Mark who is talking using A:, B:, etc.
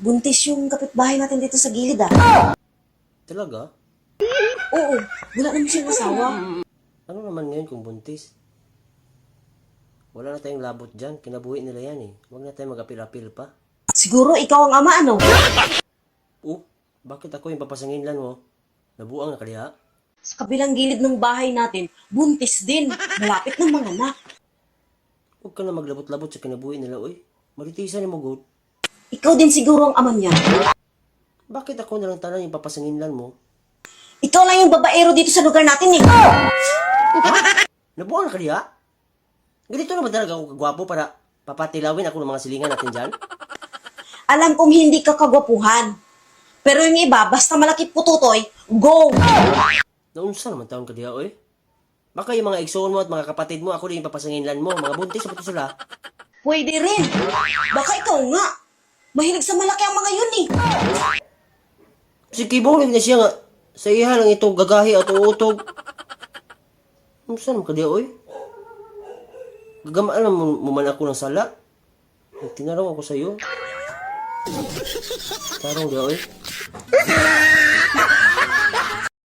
A: Buntis yung kapitbahay natin dito sa gilid ah.
B: Talaga?
A: Oo, wala naman siyang asawa.
B: Ano naman ngayon kung buntis? Wala na tayong labot dyan. Kinabuhi nila yan eh. Huwag na tayong mag-apil-apil pa.
A: Siguro ikaw ang ama ano?
B: Bakit ako yung papasanginlan mo? Nabuang na kaliha?
A: Sa kabilang gilid ng bahay natin, buntis din. Malapit ng mga anak.
B: Huwag ka na maglabot-labot sa kinabuhi nila, oy. Maritisan mo, God.
A: Ikaw din siguro ang ama niya.
B: Bakit ako nalang tanan yung papasanginlan mo?
A: Ikaw lang yung babaero dito sa lugar natin eh.
B: Nabuang na kaliha? Ganito na ba talaga ako kagwapo para papatilawin ako ng mga silingan natin dyan?
A: Alam kong hindi ka kagwapuhan. Pero yung iba, basta malaki pututoy, go!
B: Naunsa naman taon kaliha, oy? Baka yung mga igsoon mo at mga kapatid mo, ako din yung papasanginlan mo. Mga buntis sa sila.
A: Pwede rin. Baka ikaw nga. Mahilig sa malaki ang mga yun eh.
B: Si Kibong na siya nga. Sa iha lang ito gagahi at uutog. Naunsa naman kaliha, oy? Gagamaan mo man ako ng sala. Tinarong ako sa'yo. Tarong dia, oy.